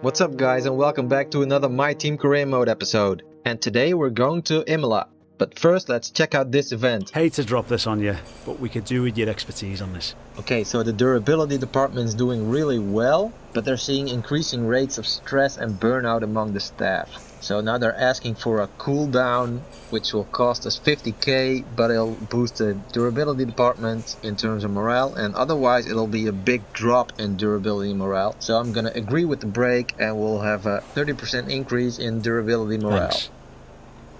What's up guys, and welcome back to another My Team Career Mode episode. And today we're going to Imola. But first let's check out this event. Hate to drop this on you, but we could do with your expertise on this. Okay, so the durability department is doing really well, but they're seeing increasing rates of stress and burnout among the staff. So now they're asking for a cooldown, which will cost us 50k, but it'll boost the durability department in terms of morale, and otherwise it'll be a big drop in durability morale. So I'm gonna agree with the break, and we'll have a 30% increase in durability morale. Thanks.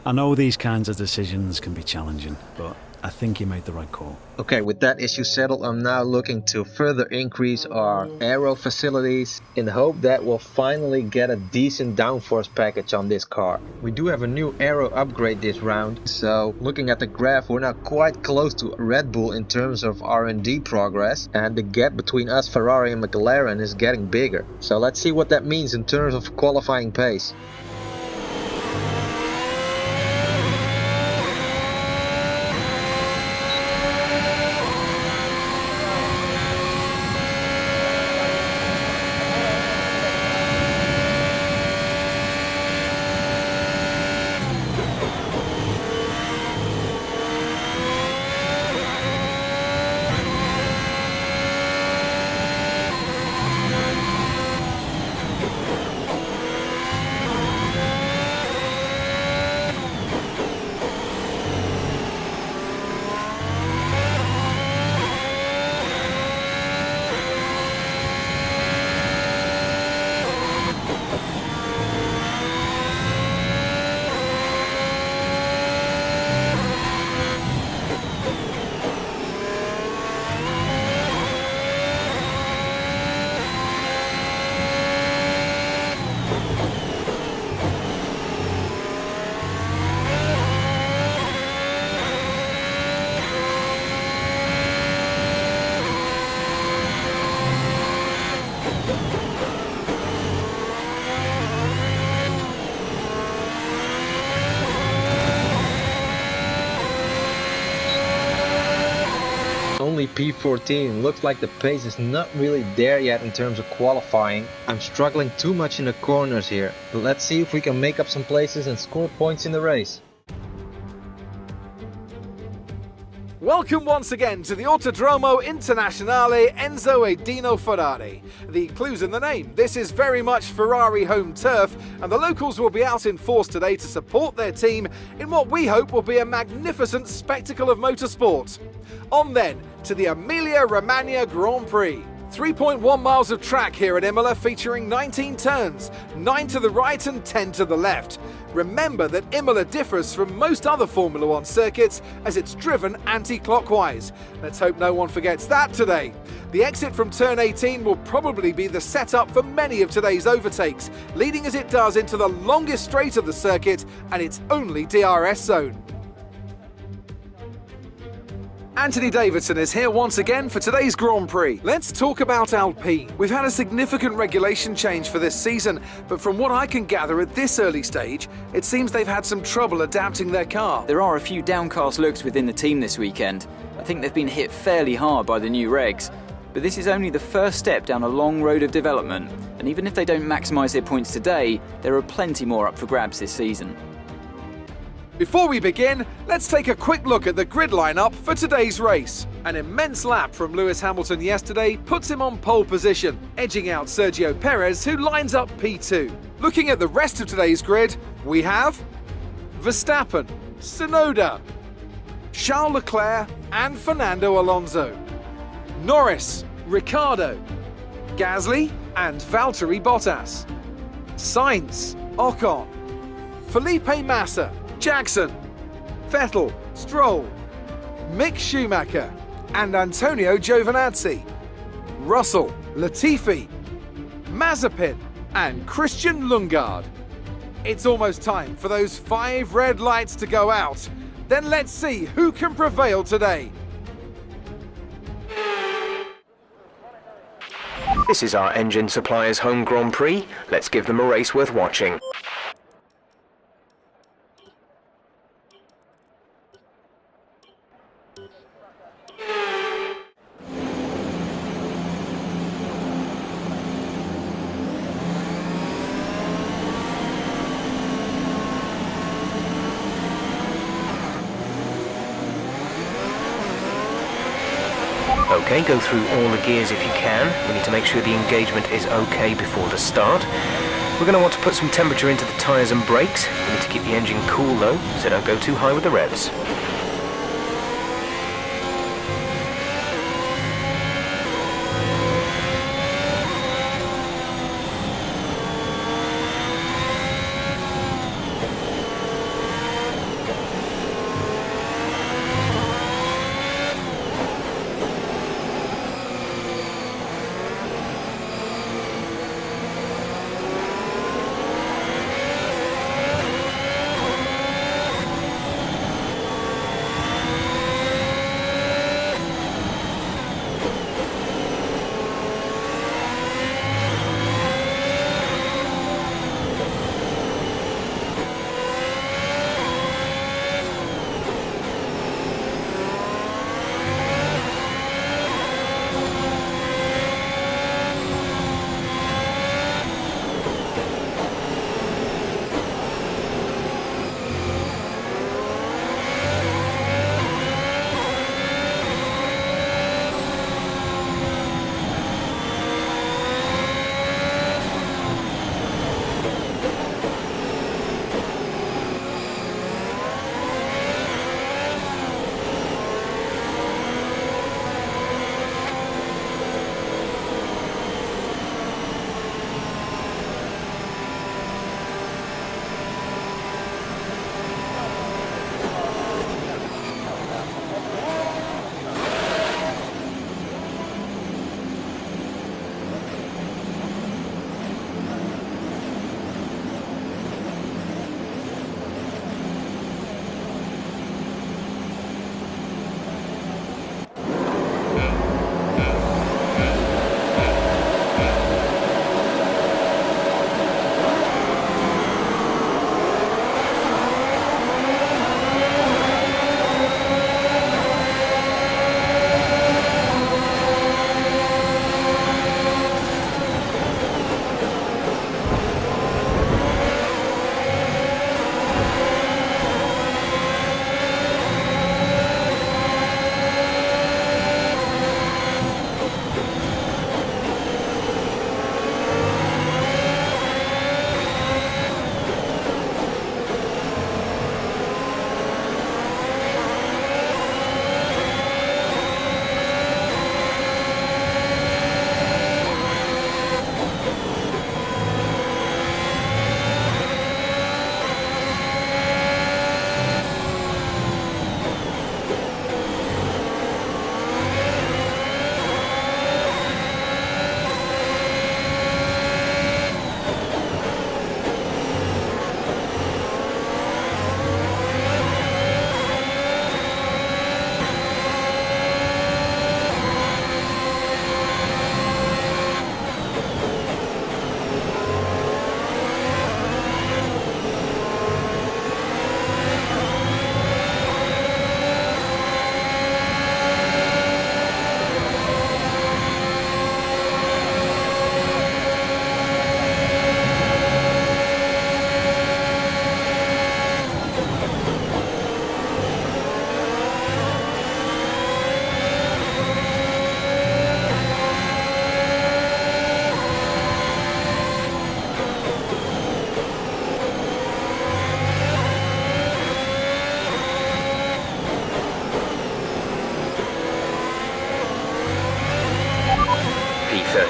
I know these kinds of decisions can be challenging, but I think you made the right call. Okay, with that issue settled, I'm now looking to further increase our aero facilities in the hope that we'll finally get a decent downforce package on this car. We do have a new aero upgrade this round, so looking at the graph, we're now quite close to Red Bull in terms of R&D progress, and the gap between us, Ferrari and McLaren is getting bigger. So let's see what that means in terms of qualifying pace. Only P14. Looks like the pace is not really there yet in terms of qualifying. I'm struggling too much in the corners here, but let's see if we can make up some places and score points in the race. Welcome once again to the Autodromo Internazionale Enzo e Dino Ferrari. The clue's in the name. This is very much Ferrari home turf, and the locals will be out in force today to support their team in what we hope will be a magnificent spectacle of motorsport. On then to the Emilia-Romagna Grand Prix. 3.1 miles of track here at Imola, featuring 19 turns, 9 to the right and 10 to the left. Remember that Imola differs from most other Formula One circuits as it's driven anti-clockwise. Let's hope no one forgets that today. The exit from turn 18 will probably be the setup for many of today's overtakes, leading as it does into the longest straight of the circuit and its only DRS zone. Anthony Davidson is here once again for today's Grand Prix. Let's talk about Alpine. We've had a significant regulation change for this season, but from what I can gather at this early stage, it seems they've had some trouble adapting their car. There are a few downcast looks within the team this weekend. I think they've been hit fairly hard by the new regs. But this is only the first step down a long road of development, and even if they don't maximise their points today, there are plenty more up for grabs this season. Before we begin, let's take a quick look at the grid lineup for today's race. An immense lap from Lewis Hamilton yesterday puts him on pole position, edging out Sergio Perez, who lines up P2. Looking at the rest of today's grid, we have Verstappen, Tsunoda, Charles Leclerc and Fernando Alonso, Norris, Ricciardo, Gasly and Valtteri Bottas, Sainz, Ocon, Felipe Massa, Jackson, Vettel, Stroll, Mick Schumacher and Antonio Giovinazzi, Russell, Latifi, Mazepin and Christian Lundgaard. It's almost time for those 5 red lights to go out. Then let's see who can prevail today. This is our engine supplier's home Grand Prix. Let's give them a race worth watching. Okay, go through all the gears if you can. We need to make sure the engagement is okay before the start. We're going to want to put some temperature into the tyres and brakes. We need to keep the engine cool though, so don't go too high with the revs.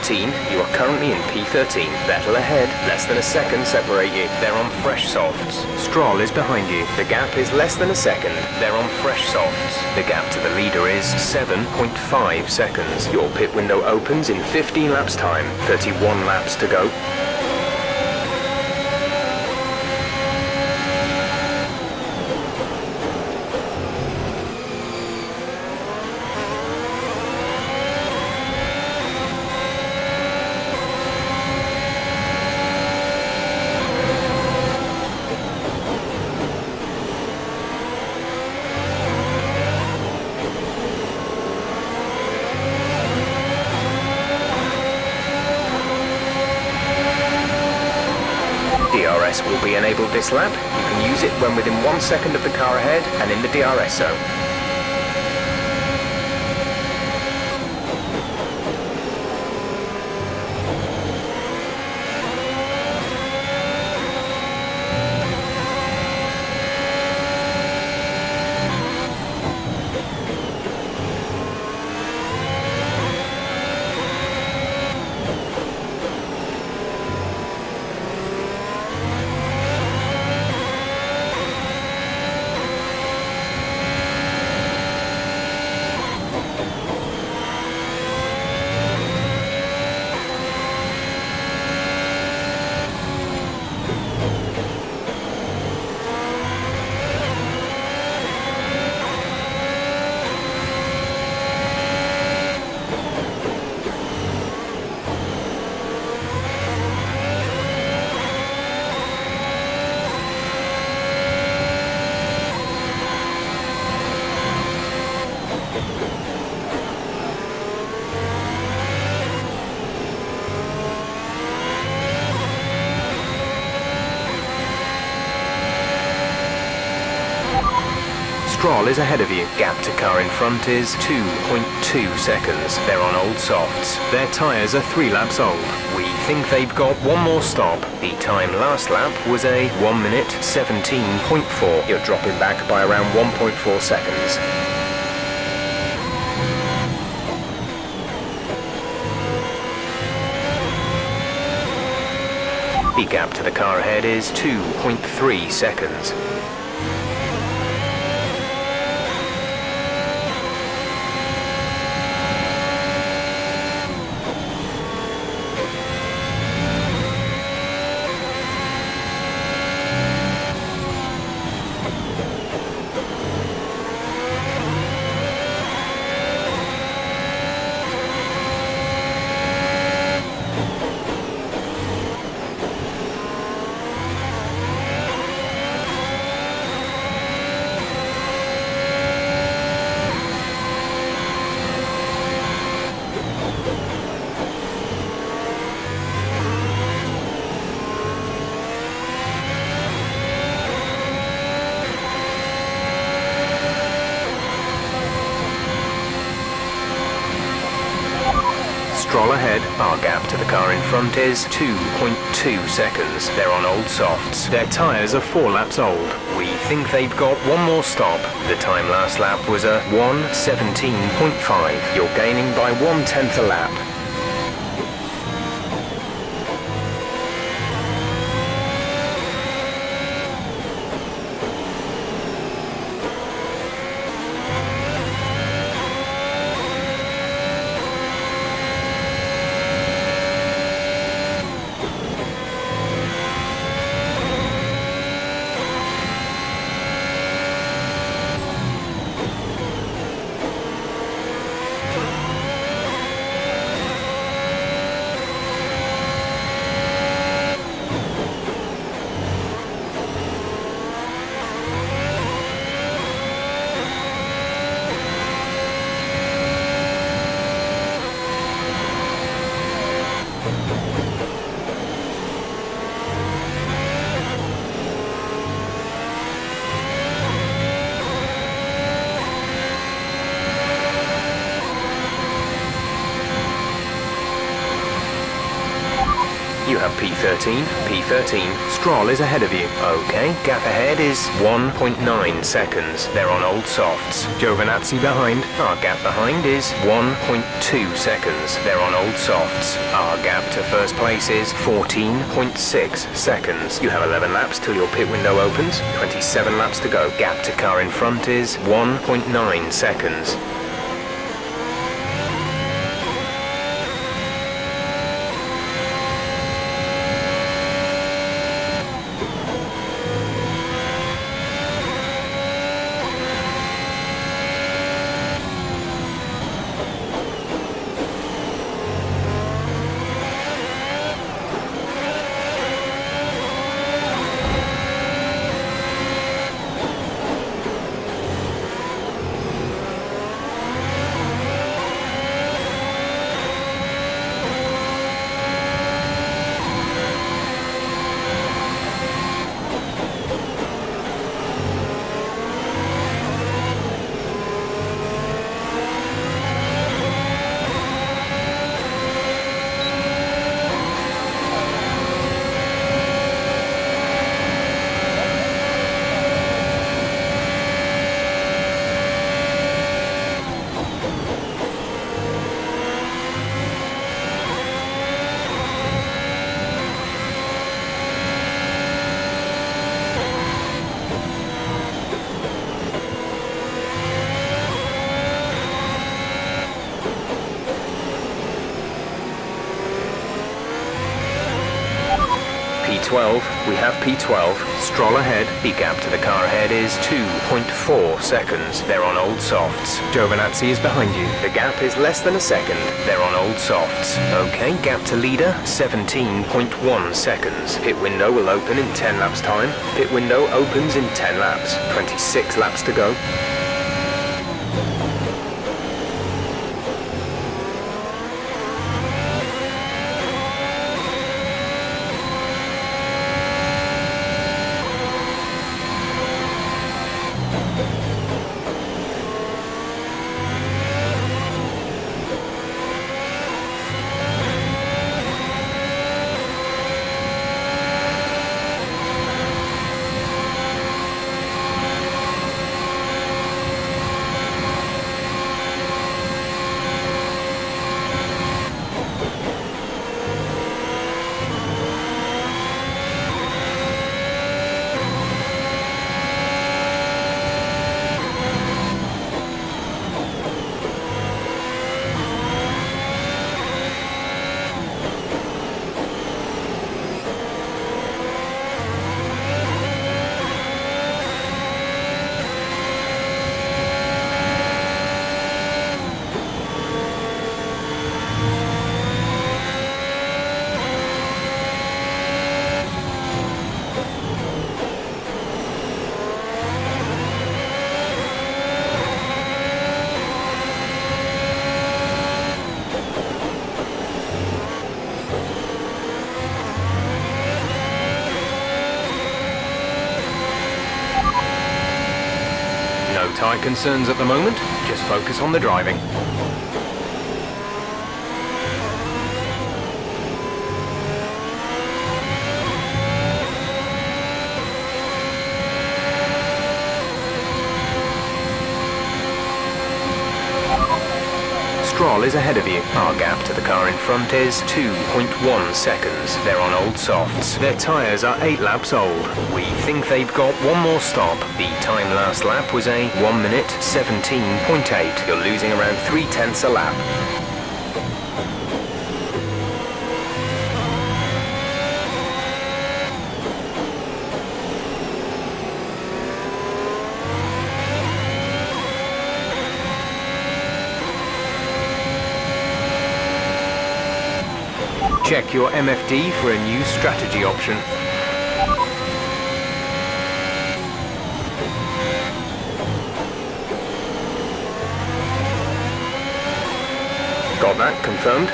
You are currently in P13. Vettel ahead, less than a second separate you. They're on fresh softs. Stroll is behind you. The gap is less than a second. They're on fresh softs. The gap to the leader is 7.5 seconds. Your pit window opens in 15 laps time. 31 laps to go. DRS will be enabled this lap. You can use it when within 1 second of the car ahead and in the DRS zone. Stroll is ahead of you. Gap to car in front is 2.2 seconds. They're on old softs. Their tyres are 3 laps old. We think they've got one more stop. The time last lap was a 1 minute 17.4. You're dropping back by around 1.4 seconds. The gap to the car ahead is 2.3 seconds. Stroll ahead. Our gap to the car in front is 2.2 seconds. They're on old softs. Their tyres are 4 laps old. We think they've got one more stop. The time last lap was a 1:17.5. You're gaining by 1/10 a lap. You have P13. Stroll is ahead of you. Okay, gap ahead is 1.9 seconds. They're on old softs. Giovinazzi behind. Our gap behind is 1.2 seconds. They're on old softs. Our gap to first place is 14.6 seconds. You have 11 laps till your pit window opens. 27 laps to go. Gap to car in front is 1.9 seconds. P12, we have P12. Stroll ahead. The gap to the car ahead is 2.4 seconds. They're on old softs. Giovinazzi is behind you. The gap is less than a second. They're on old softs. Okay, gap to leader, 17.1 seconds. Pit window will open in 10 laps time. Pit window opens in 10 laps. 26 laps to go. No tyre concerns at the moment, just focus on the driving. Stroll is ahead of you. Our gap to the car in front is 2.1 seconds. They're on old softs. Their tyres are 8 laps old. We think they've got one more stop. The time last lap was a 1 minute 17.8. You're losing around 3/10 a lap. Check your MFD for a new strategy option. Got that confirmed?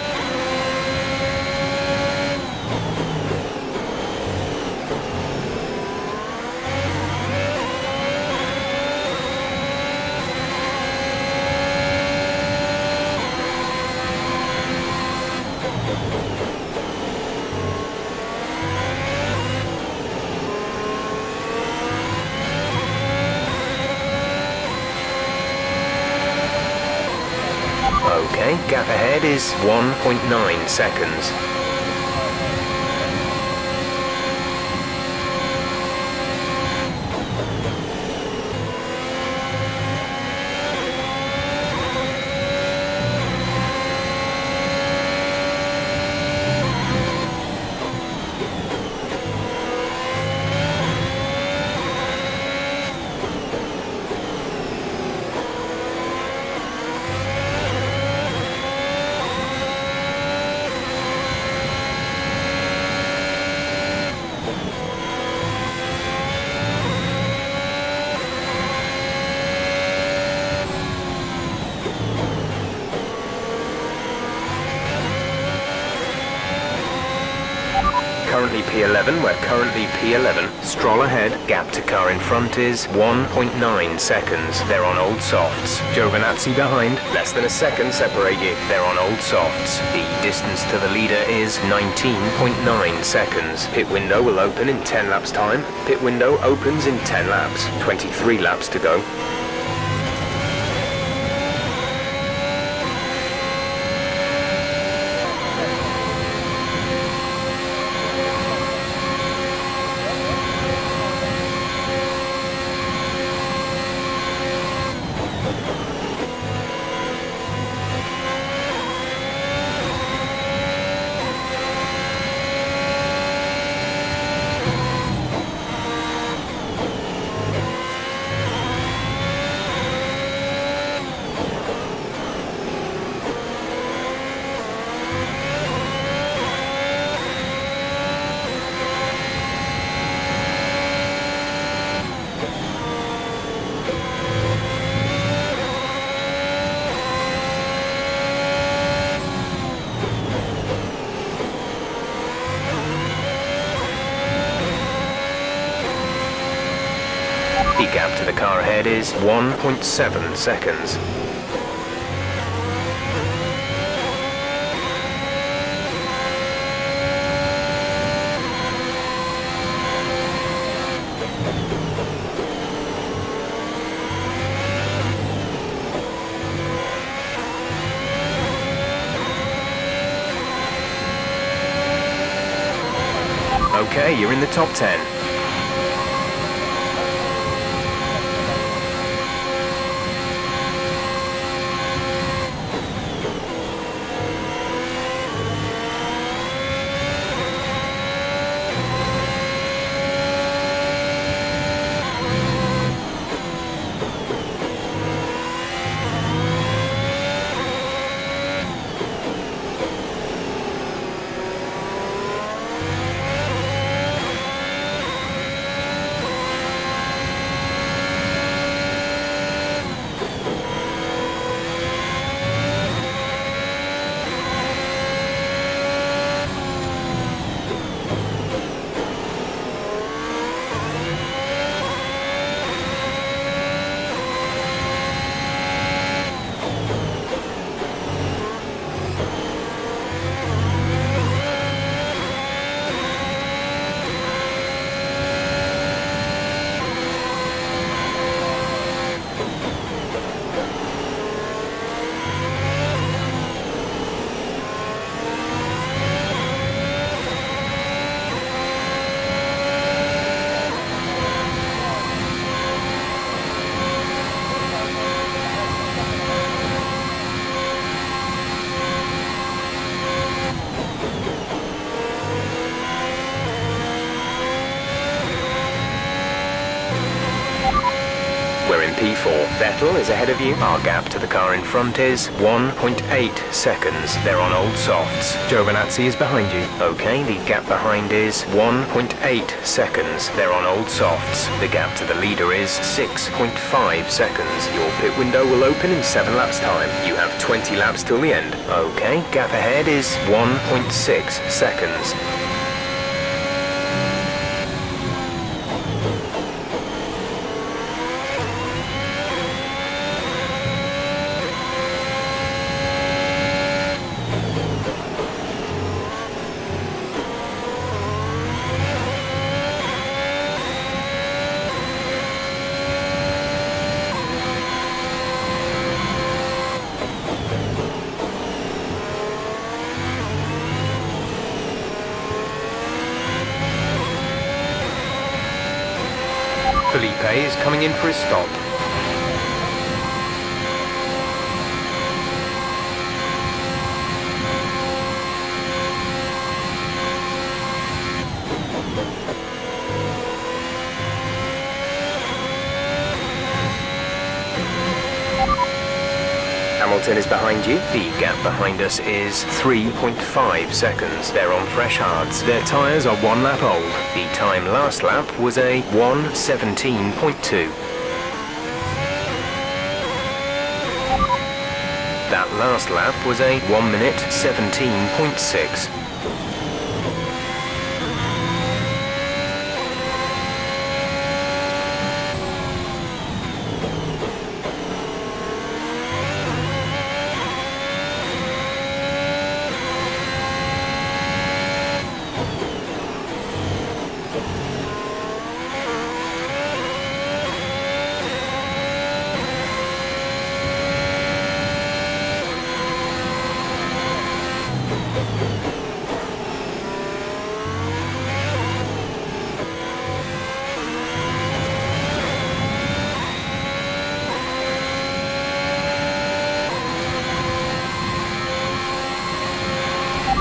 Okay, gap ahead is 1.9 seconds. Currently P11, we're currently P11. Stroll ahead, gap to car in front is 1.9 seconds. They're on old softs. Giovinazzi behind, less than a second separate you. They're on old softs. The distance to the leader is 19.9 seconds. Pit window will open in 10 laps time. Pit window opens in 10 laps. 23 laps to go. The gap to the car ahead is 1.7 seconds. Okay, you're in the top 10. P4. Vettel is ahead of you. Our gap to the car in front is 1.8 seconds. They're on old softs. Giovinazzi is behind you. Okay, the gap behind is 1.8 seconds. They're on old softs. The gap to the leader is 6.5 seconds. Your pit window will open in 7 laps time. You have 20 laps till the end. Okay, gap ahead is 1.6 seconds. Felipe is coming in for his stop. Hamilton is behind you. The gap behind us is 3.5 seconds. They're on fresh hards. Their tyres are 1 lap old. The time last lap was a 1:17.2. That last lap was a 1 minute 17.6.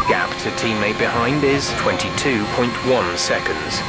Gap to teammate behind is 22.1 seconds.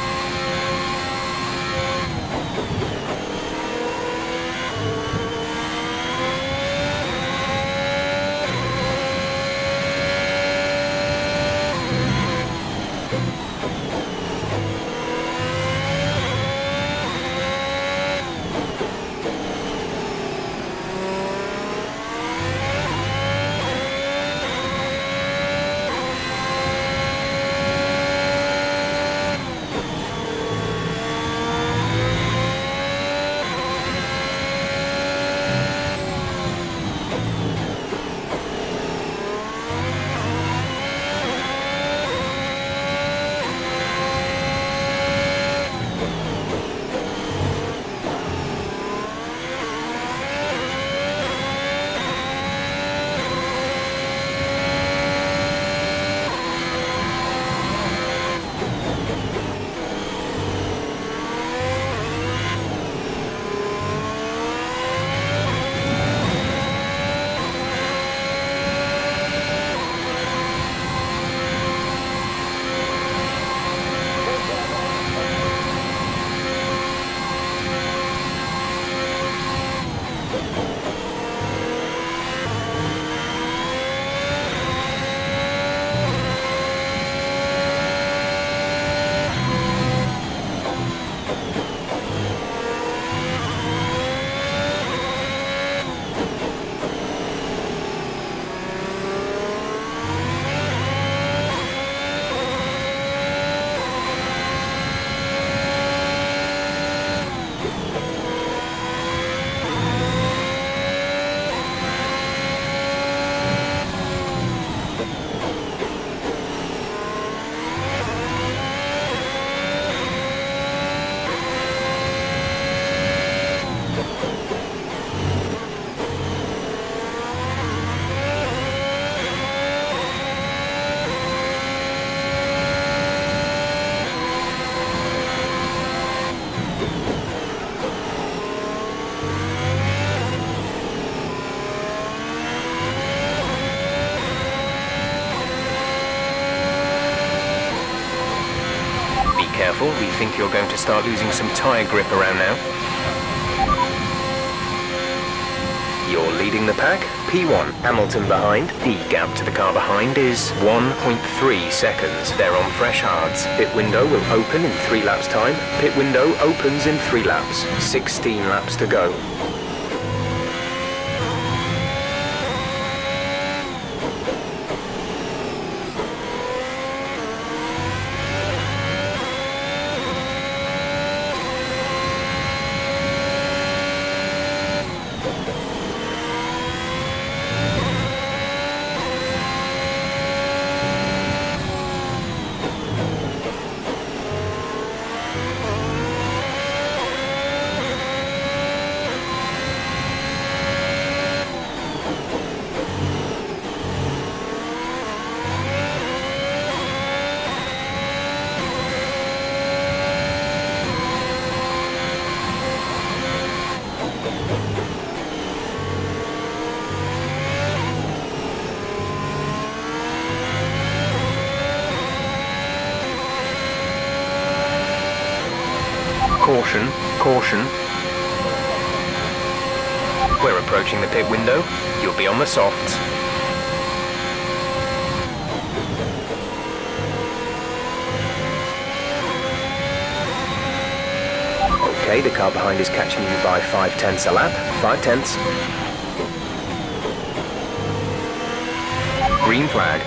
Careful, we think you're going to start losing some tyre grip around now. You're leading the pack, P1. Hamilton behind. The gap to the car behind is 1.3 seconds. They're on fresh hards. Pit window will open in 3 laps time. Pit window opens in 3 laps. 16 laps to go. Caution, caution. We're approaching the pit window. You'll be on the softs. Okay, the car behind is catching you by 5/10 a lap. 5/10. Green flag.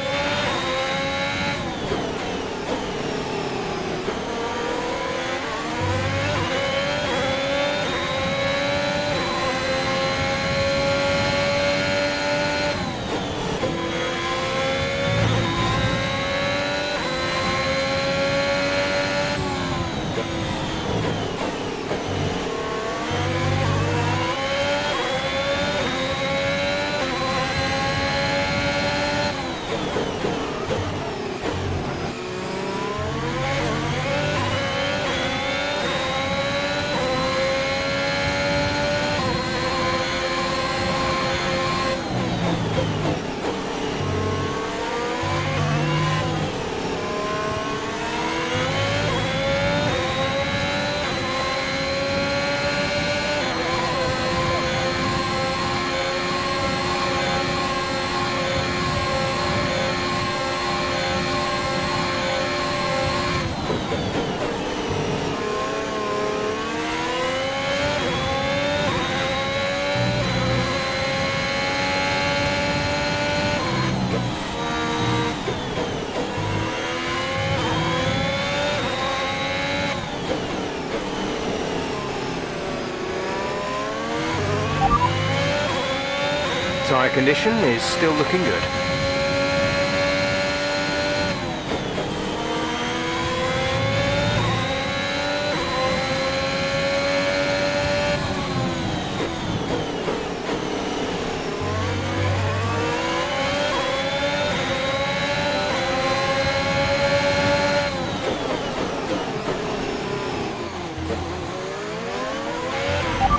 Tyre condition is still looking good.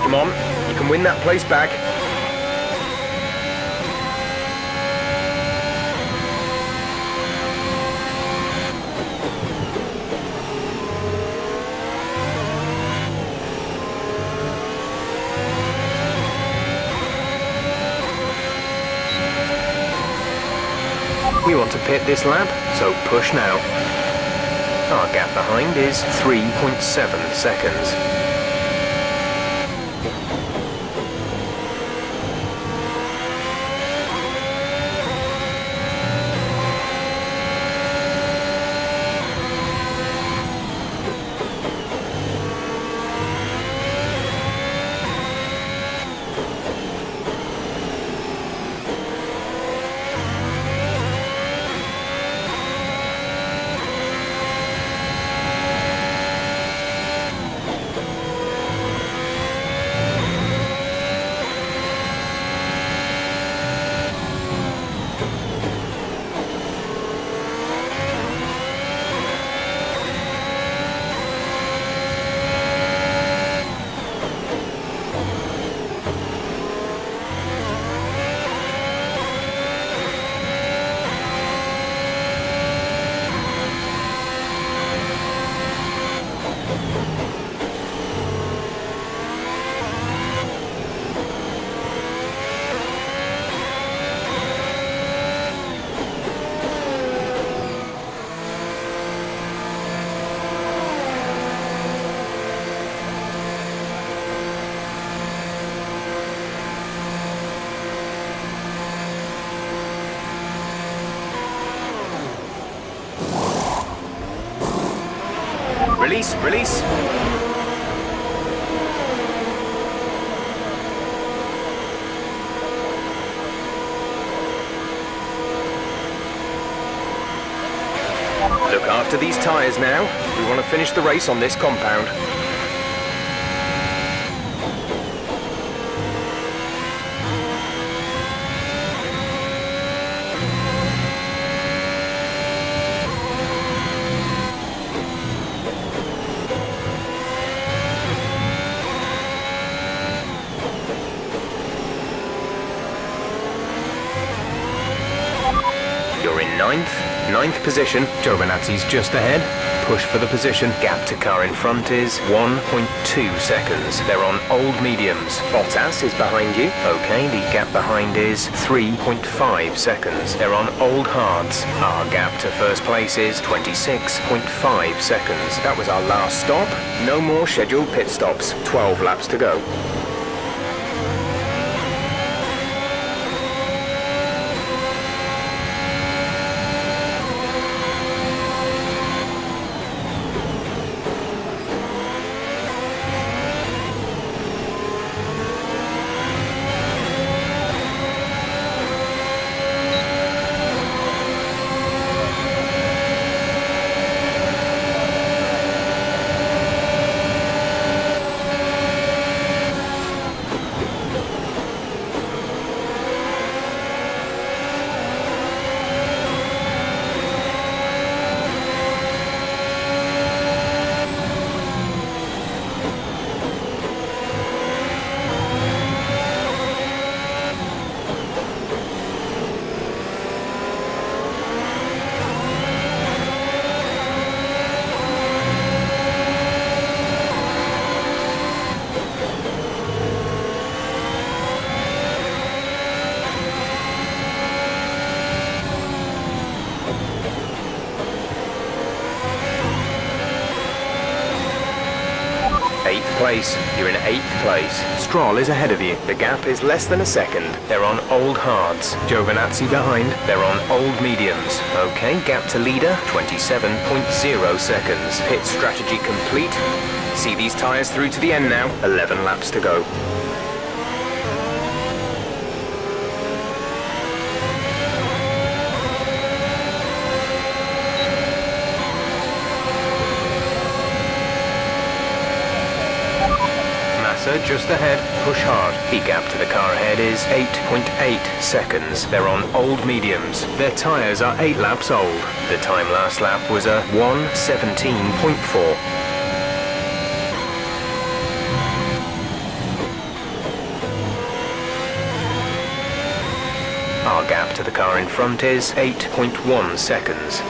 Come on, you can win that place back. We want to pit this lap, so push now. Our gap behind is 3.7 seconds. Release, release. Look after these tyres now. We want to finish the race on this compound. You're in ninth position. Giovinazzi's just ahead. Push for the position. Gap to car in front is 1.2 seconds. They're on old mediums. Bottas is behind you. Okay, the gap behind is 3.5 seconds. They're on old hards. Our gap to first place is 26.5 seconds. That was our last stop. No more scheduled pit stops. 12 laps to go. Place. You're in 8th place. Stroll is ahead of you. The gap is less than a second. They're on old hards. Giovinazzi behind. They're on old mediums. Okay, gap to leader, 27.0 seconds. Pit strategy complete. See these tyres through to the end now. 11 laps to go. Just ahead, push hard. The gap to the car ahead is 8.8 seconds. They're on old mediums. Their tyres are 8 laps old. The time last lap was a 1:17.4. Our gap to the car in front is 8.1 seconds.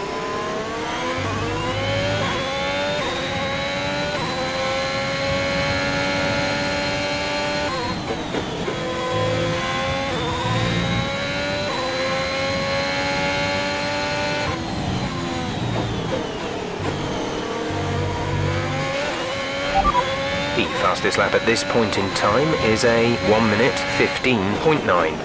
The fastest lap at this point in time is a 1:15.9.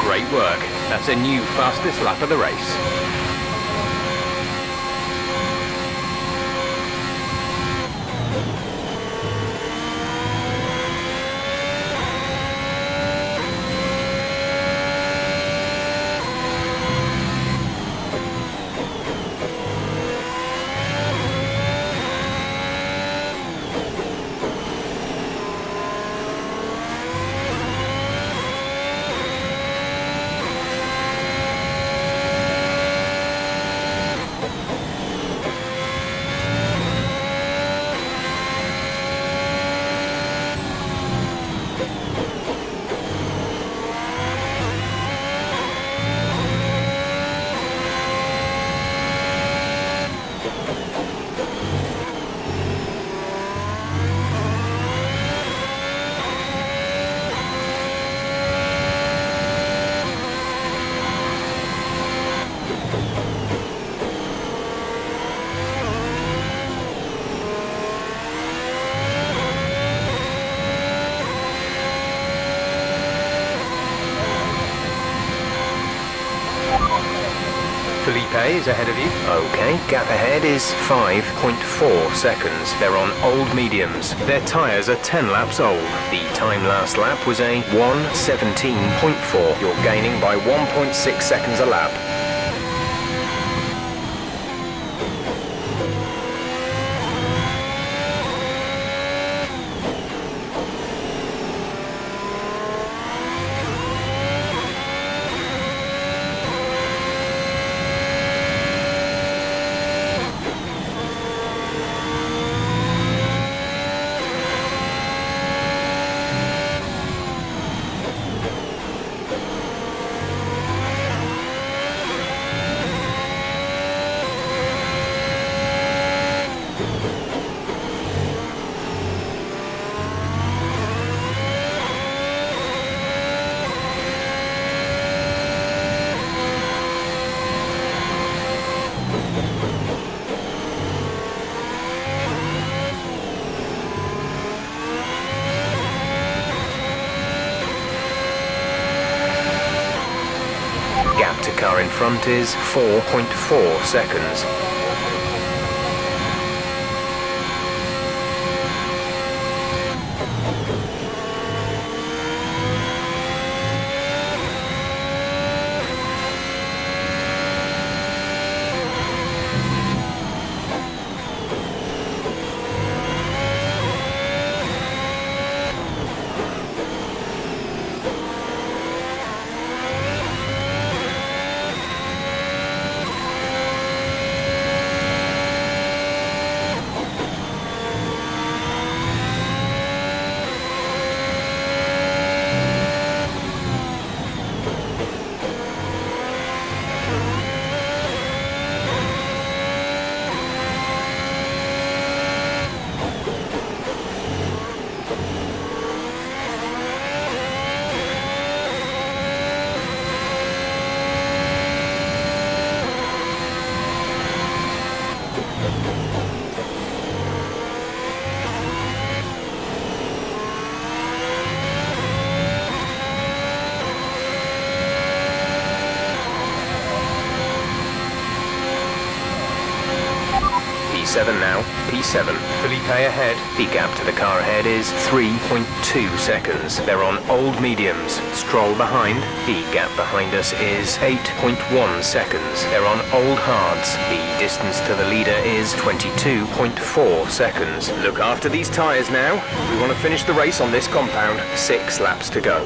Great work. That's a new fastest lap of the race. Felipe is ahead of you. Okay, gap ahead is 5.4 seconds. They're on old mediums. Their tyres are 10 laps old. The time last lap was a 1:17.4. You're gaining by 1.6 seconds a lap. Gap to car in front is 4.4 seconds. P7 now, P7, Felipe ahead. The gap to the car ahead is 3.2 seconds. They're on old mediums. Stroll behind. The gap behind us is 8.1 seconds. They're on old hards. The distance to the leader is 22.4 seconds. Look after these tyres now. We want to finish the race on this compound. 6 laps to go.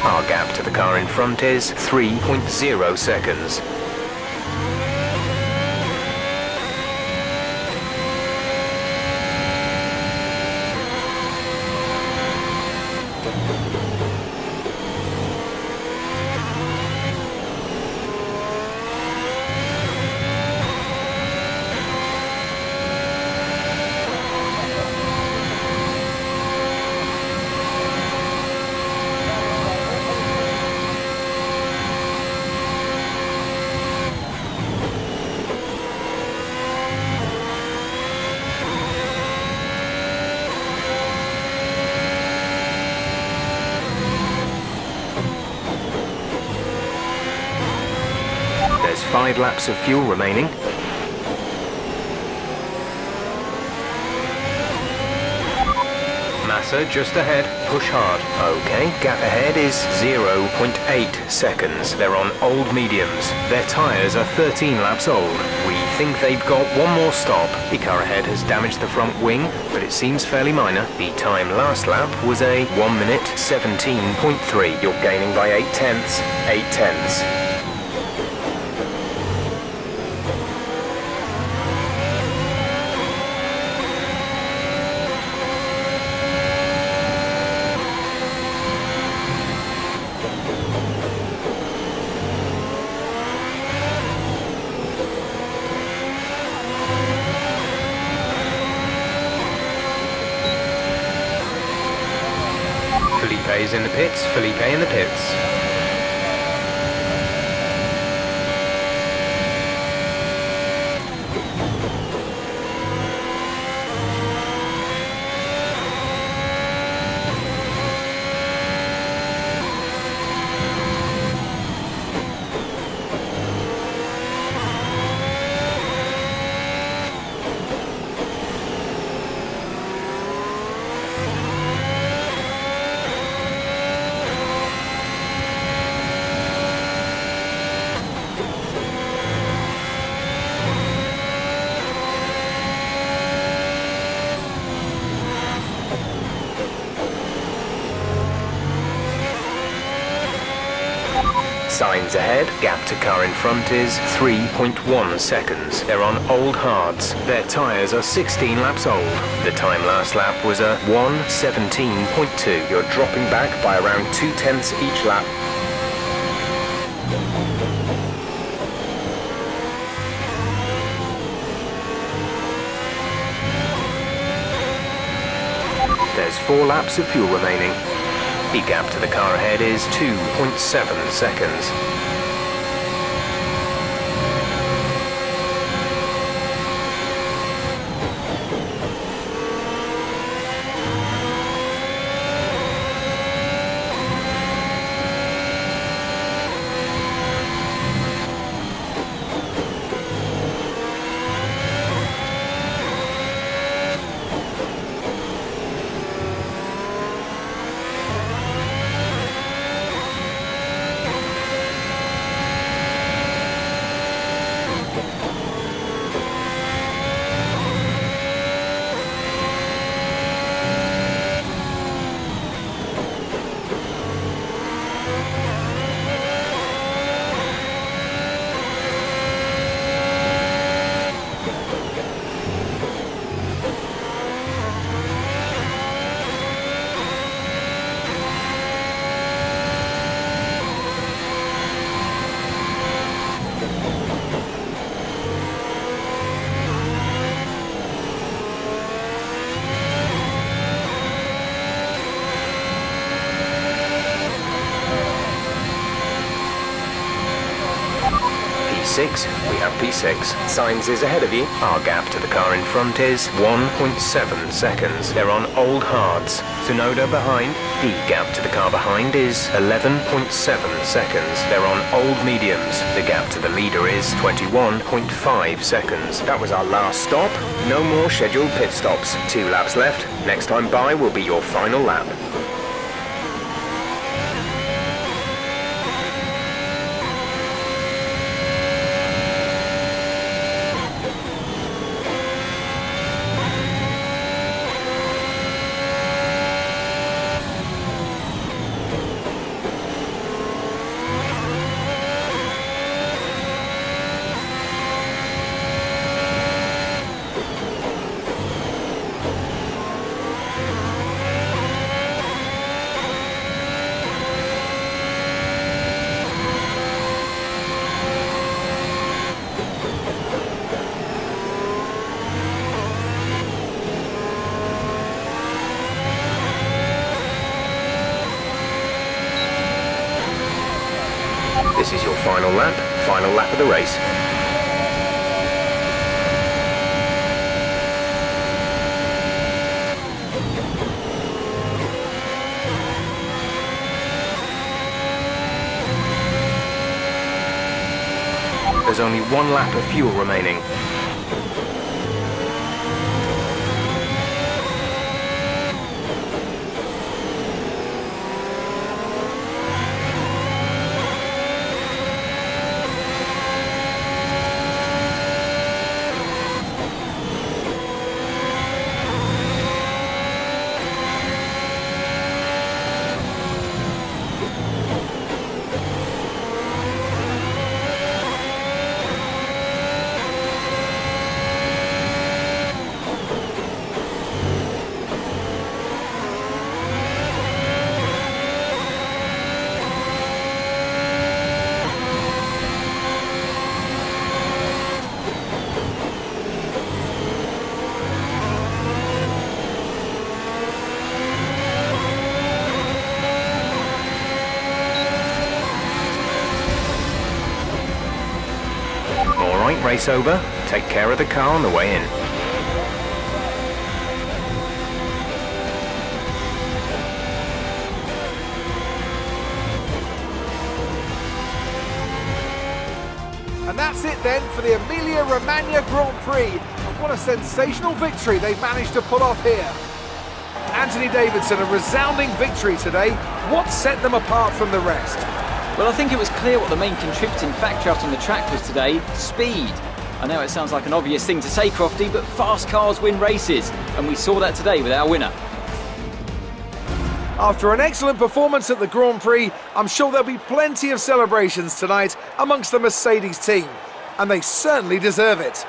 Our gap to the car in front is 3.0 seconds. There's 5 laps of fuel remaining. Massa just ahead, push hard. Okay, gap ahead is 0.8 seconds. They're on old mediums. Their tyres are 13 laps old. We think they've got one more stop. The car ahead has damaged the front wing, but it seems fairly minor. The time last lap was a 1:17.3. You're gaining by 8 tenths. 8 tenths. is in the pits, Felipe in the pits. Signs ahead, gap to car in front is 3.1 seconds. They're on old hards. Their tyres are 16 laps old. The time last lap was a 1:17.2. You're dropping back by around 0.2 each lap. There's 4 laps of fuel remaining. The gap to the car ahead is 2.7 seconds. We have P6. Signs is ahead of you. Our gap to the car in front is 1.7 seconds. They're on old hards. Tsunoda behind. The gap to the car behind is 11.7 seconds. They're on old mediums. The gap to the leader is 21.5 seconds. That was our last stop. No more scheduled pit stops. 2 laps left. Next time by will be your final lap. This is your final lap of the race. There's only 1 lap of fuel remaining. race over? Take care of the car on the way in. And that's it then for the Emilia-Romagna Grand Prix. And what a sensational victory they've managed to pull off here. Anthony Davidson, a resounding victory today. What set them apart from the rest? Well, I think it was clear what the main contributing factor out on the track was today: speed. I know it sounds like an obvious thing to say, Crofty, but fast cars win races, and we saw that today with our winner. After an excellent performance at the Grand Prix, I'm sure there'll be plenty of celebrations tonight amongst the Mercedes team, and they certainly deserve it.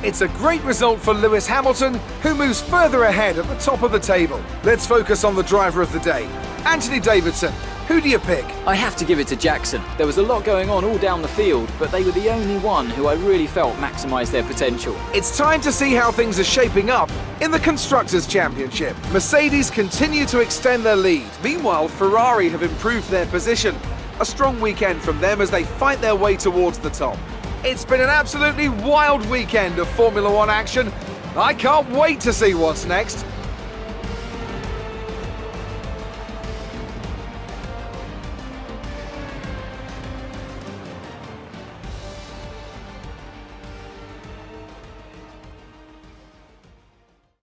It's a great result for Lewis Hamilton, who moves further ahead at the top of the table. Let's focus on the driver of the day, Anthony Davidson. Who do you pick? I have to give it to Jackson. There was a lot going on all down the field, but they were the only one who I really felt maximised their potential. It's time to see how things are shaping up in the Constructors' Championship. Mercedes continue to extend their lead. Meanwhile, Ferrari have improved their position. A strong weekend from them as they fight their way towards the top. It's been an absolutely wild weekend of Formula One action. I can't wait to see what's next.